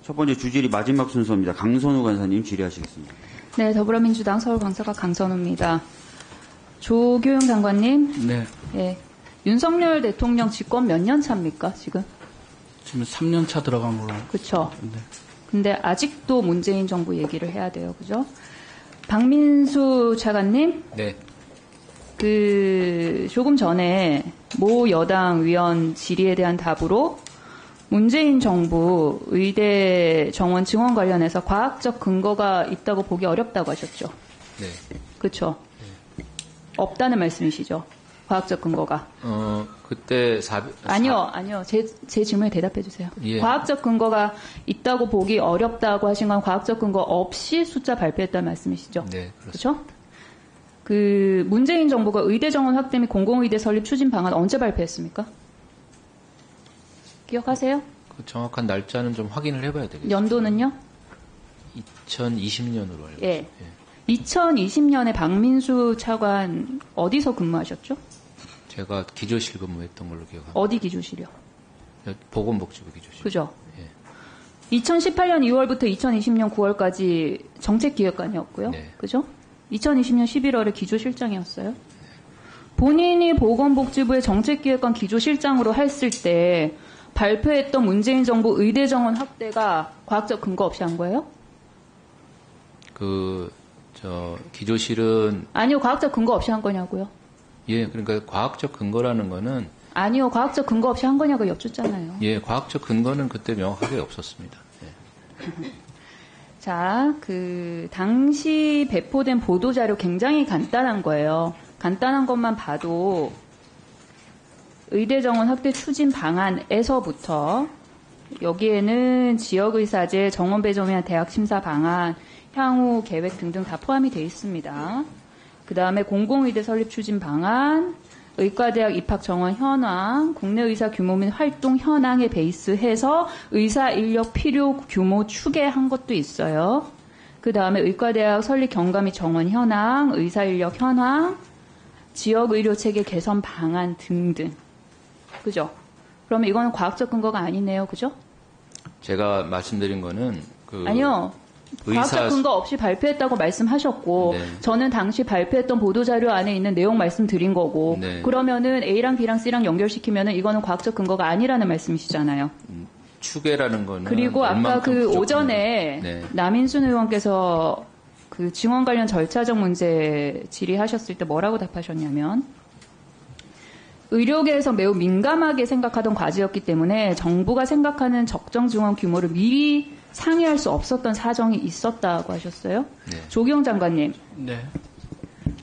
첫 번째 주질의 마지막 순서입니다. 강선우 간사님 질의하시겠습니다. 네, 더불어민주당 서울광사가 강선우입니다. 조교영 장관님. 네. 예, 윤석열 대통령 집권 몇 년 차입니까, 지금? 지금 3년 차 들어간 걸로. 그렇죠. 네. 근데 아직도 문재인 정부 얘기를 해야 돼요, 그죠? 박민수 차관님. 네. 조금 전에 모 여당 위원 질의에 대한 답으로 문재인 정부 의대 정원 증원 관련해서 과학적 근거가 있다고 보기 어렵다고 하셨죠. 네. 그렇죠. 네. 없다는 말씀이시죠. 과학적 근거가. 그때 아니요. 제 질문에 대답해 주세요. 예. 과학적 근거가 있다고 보기 어렵다고 하신 건 과학적 근거 없이 숫자 발표했다는 말씀이시죠. 네, 그렇죠. 문재인 정부가 의대 정원 확대 및 공공의대 설립 추진 방안 언제 발표했습니까? 기억하세요? 그 정확한 날짜는 좀 확인을 해봐야 되겠죠. 연도는요? 2020년으로 알고 예. 2020년에 박민수 차관 어디서 근무하셨죠? 제가 기조실 근무했던 걸로 기억합니다. 어디 기조실이요? 보건복지부 기조실. 그죠? 예. 2018년 2월부터 2020년 9월까지 정책기획관이었고요. 네. 그죠? 2020년 11월에 기조실장이었어요. 본인이 보건복지부의 정책기획관 기조실장으로 했을 때 발표했던 문재인 정부 의대 정원 확대가 과학적 근거 없이 한 거예요? 기조실은. 아니요, 과학적 근거 없이 한 거냐고요? 예, 그러니까 과학적 근거라는 거는. 아니요, 과학적 근거 없이 한 거냐고 여쭙잖아요. 예, 과학적 근거는 그때 명확하게 없었습니다. 예. 자, 당시 배포된 보도자료 굉장히 간단한 거예요. 간단한 것만 봐도 의대 정원 확대 추진 방안에서부터 여기에는 지역의사제, 정원 배정에 대한 대학 심사 방안, 향후 계획 등등 다 포함이 되어 있습니다. 그 다음에 공공의대 설립 추진 방안, 의과대학 입학 정원 현황, 국내 의사 규모 및 활동 현황에 베이스해서 의사 인력 필요 규모 추계한 것도 있어요. 그 다음에 의과대학 설립 경과 및 정원 현황, 의사 인력 현황, 지역 의료 체계 개선 방안 등등. 그죠? 그러면 이거는 과학적 근거가 아니네요. 그죠? 제가 말씀드린 거는 아니요. 과학적 근거 없이 발표했다고 말씀하셨고 네. 저는 당시 발표했던 보도자료 안에 있는 내용 말씀드린 거고 네. 그러면은 A랑 B랑 C랑 연결시키면은 이거는 과학적 근거가 아니라는 말씀이시잖아요. 추계라는 거는. 그리고 아까 오전에 네. 남인순 의원께서 증원 관련 절차적 문제 질의하셨을 때 뭐라고 답하셨냐면 의료계에서 매우 민감하게 생각하던 과제였기 때문에 정부가 생각하는 적정 증원 규모를 미리 상의할 수 없었던 사정이 있었다고 하셨어요. 네. 조기용 장관님. 네.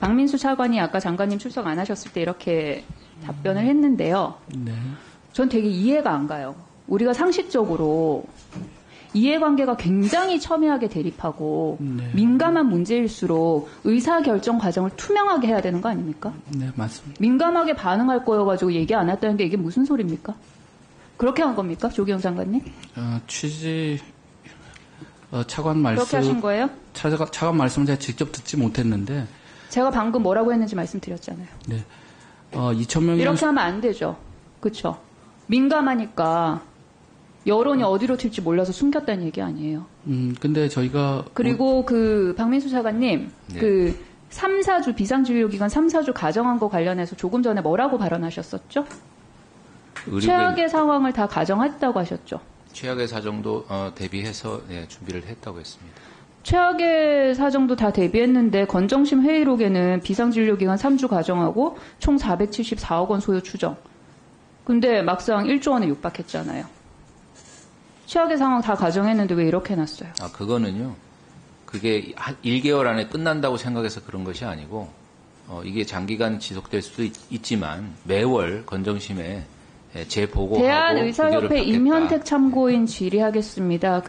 박민수 차관이 아까 장관님 출석 안 하셨을 때 이렇게 답변을 했는데요. 네. 전 되게 이해가 안 가요. 우리가 상식적으로 이해관계가 굉장히 첨예하게 대립하고 네. 민감한 문제일수록 의사결정 과정을 투명하게 해야 되는 거 아닙니까? 네, 맞습니다. 민감하게 반응할 거여가지고 얘기 안 했다는 게 이게 무슨 소리입니까? 그렇게 한 겁니까? 조기영 장관님? 차관 말씀. 그렇게 하신 거예요? 차관 말씀을 제가 직접 듣지 못했는데. 제가 방금 뭐라고 했는지 말씀드렸잖아요. 네. 2,000명이. 이렇게 하면 안 되죠. 그렇죠? 민감하니까 여론이 어디로 튈지 몰라서 숨겼다는 얘기 아니에요. 근데 저희가. 그리고 박민수 차관님, 네. 3, 4주 비상진료기간 3, 4주 가정한 거 관련해서 조금 전에 뭐라고 발언하셨었죠? 최악의 상황을 다 가정했다고 하셨죠? 최악의 사정도 대비해서 준비를 했다고 했습니다. 최악의 사정도 다 대비했는데 건정심 회의록에는 비상진료기간 3주 가정하고 총 474억 원 소요 추정. 근데 막상 1조 원에 육박했잖아요. 최악의 상황 다 가정했는데 왜 이렇게 해놨어요? 그거는요. 그게 한 1개월 안에 끝난다고 생각해서 그런 것이 아니고 이게 장기간 지속될 수도 있지만 매월 건정심에 재보고하고 대한의사협회 임현택 참고인 질의하겠습니다.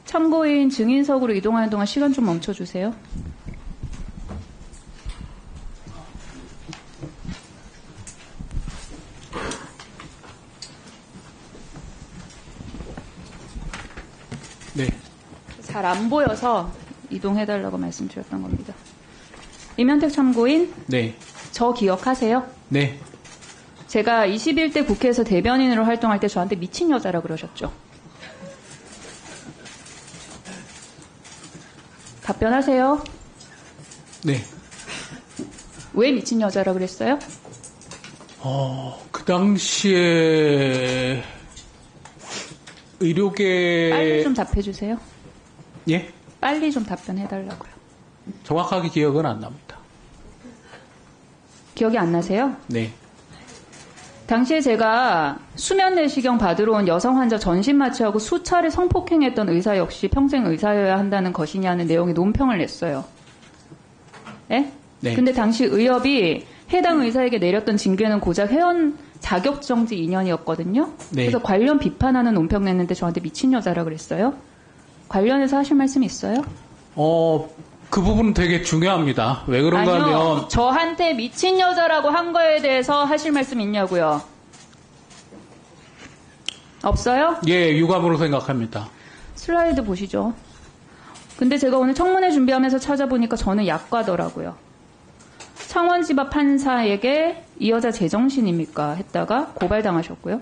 참고인 증인석으로 이동하는 동안 시간 좀 멈춰주세요. 네. 잘 안 보여서 이동해달라고 말씀드렸던 겁니다. 임현택 참고인? 네. 저 기억하세요? 네. 제가 21대 국회에서 대변인으로 활동할 때 저한테 미친 여자라 그러셨죠. 답변하세요. 네. 왜 미친 여자라 그랬어요? 그 당시에 의료계 빨리 좀 답해주세요. 예? 빨리 좀 답변해달라고요. 정확하게 기억은 안 납니다. 기억이 안 나세요? 네. 당시에 제가 수면 내시경 받으러 온 여성 환자 전신 마취하고 수차례 성폭행했던 의사 역시 평생 의사여야 한다는 것이냐는 내용의 논평을 냈어요. 예? 네. 근데 당시 의협이 해당 의사에게 내렸던 징계는 고작 회원 자격정지 2년이었거든요. 네. 그래서 관련 비판하는 논평 냈는데 저한테 미친 여자라 그랬어요. 관련해서 하실 말씀 있어요? 그 부분은 되게 중요합니다. 왜 그런가 아니요. 하면 저한테 미친 여자라고 한 거에 대해서 하실 말씀 있냐고요? 없어요? 예, 유감으로 생각합니다. 슬라이드 보시죠. 근데 제가 오늘 청문회 준비하면서 찾아보니까 저는 약과더라고요. 창원지법 판사에게 이 여자 제정신입니까? 했다가 고발당하셨고요.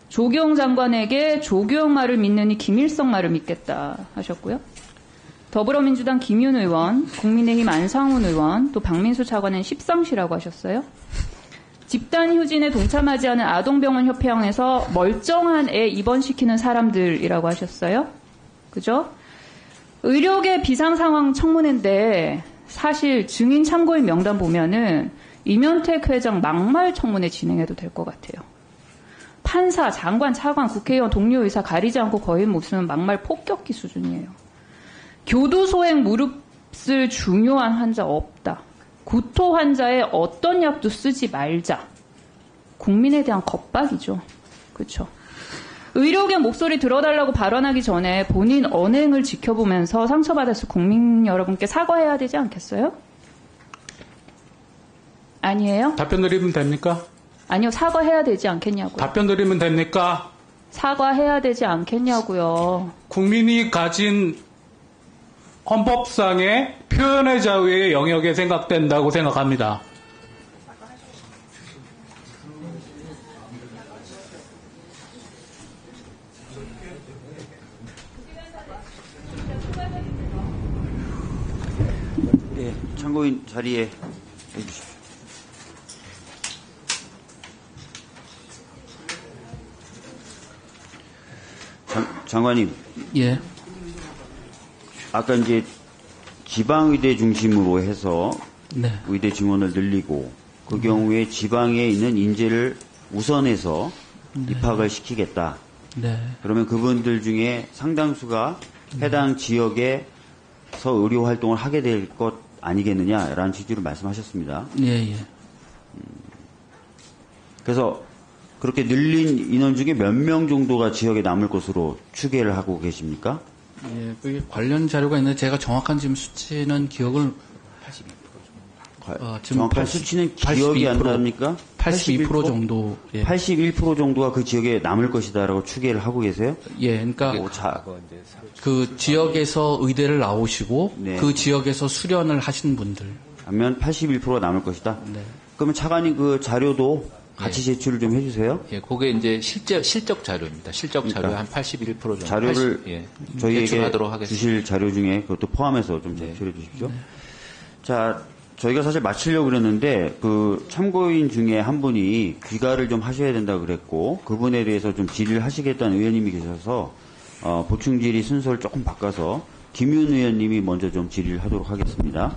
조규영 장관에게 조규영 말을 믿느니 김일성 말을 믿겠다 하셨고요. 더불어민주당 김윤 의원, 국민의힘 안상훈 의원, 또 박민수 차관은 십상시라고 하셨어요. 집단 휴진에 동참하지 않은 아동병원 협회원에서 멀쩡한 애 입원시키는 사람들이라고 하셨어요. 그죠? 의료계 비상상황 청문회인데 사실 증인 참고인 명단 보면은 임현택 회장 막말 청문회 진행해도 될 것 같아요. 판사, 장관, 차관, 국회의원, 동료 의사 가리지 않고 거의 무슨 막말 폭격기 수준이에요. 교도소행 무릅쓸 중요한 환자 없다. 구토 환자의 어떤 약도 쓰지 말자. 국민에 대한 겁박이죠. 그렇죠. 의료계 목소리 들어달라고 발언하기 전에 본인 언행을 지켜보면서 상처받았을 국민 여러분께 사과해야 되지 않겠어요? 아니에요? 답변 드리면 됩니까? 아니요, 사과해야 되지 않겠냐고요. 답변 드리면 됩니까? 사과해야 되지 않겠냐고요. 국민이 가진 헌법상의 표현의 자유의 영역에 생각된다고 생각합니다. 예, 참고인 자리에 해주십시오. 장관님, 예. 아까 이제 지방의대 중심으로 해서 네. 의대 증원을 늘리고 그 경우에 지방에 있는 인재를 우선해서 입학을 시키겠다. 네. 그러면 그분들 중에 상당수가 해당 지역에서 의료 활동을 하게 될 것 아니겠느냐라는 취지로 말씀하셨습니다. 예, 예. 그래서 그렇게 늘린 인원 중에 몇 명 정도가 지역에 남을 것으로 추계를 하고 계십니까? 예, 그게 관련 자료가 있는데 제가 정확한 지금 수치는 기억을 지금 정확한 80, 수치는 기억이 안 82%, 납니까? 82% 정도. 예. 81% 정도가 그 지역에 남을 것이다라고 추계를 하고 계세요? 예, 그러니까 자, 그 지역에서 의대를 나오시고 네. 그 지역에서 수련을 하신 분들. 하면 81%가 남을 것이다. 네. 그러면 차관님 그 자료도 같이 제출을 좀 해주세요. 예, 그게 이제 실적 자료입니다. 실적 자료 그러니까 한 81% 정도. 자료를 저희에게 제출하도록 하겠습니다. 주실 자료 중에 그것도 포함해서 좀 제출해 주십시오. 네. 자, 저희가 사실 마치려고 그랬는데 그 참고인 중에 한 분이 귀가를 좀 하셔야 된다 그랬고 그분에 대해서 좀 질의를 하시겠다는 의원님이 계셔서 보충 질의 순서를 조금 바꿔서 김윤 의원님이 먼저 좀 질의를 하도록 하겠습니다.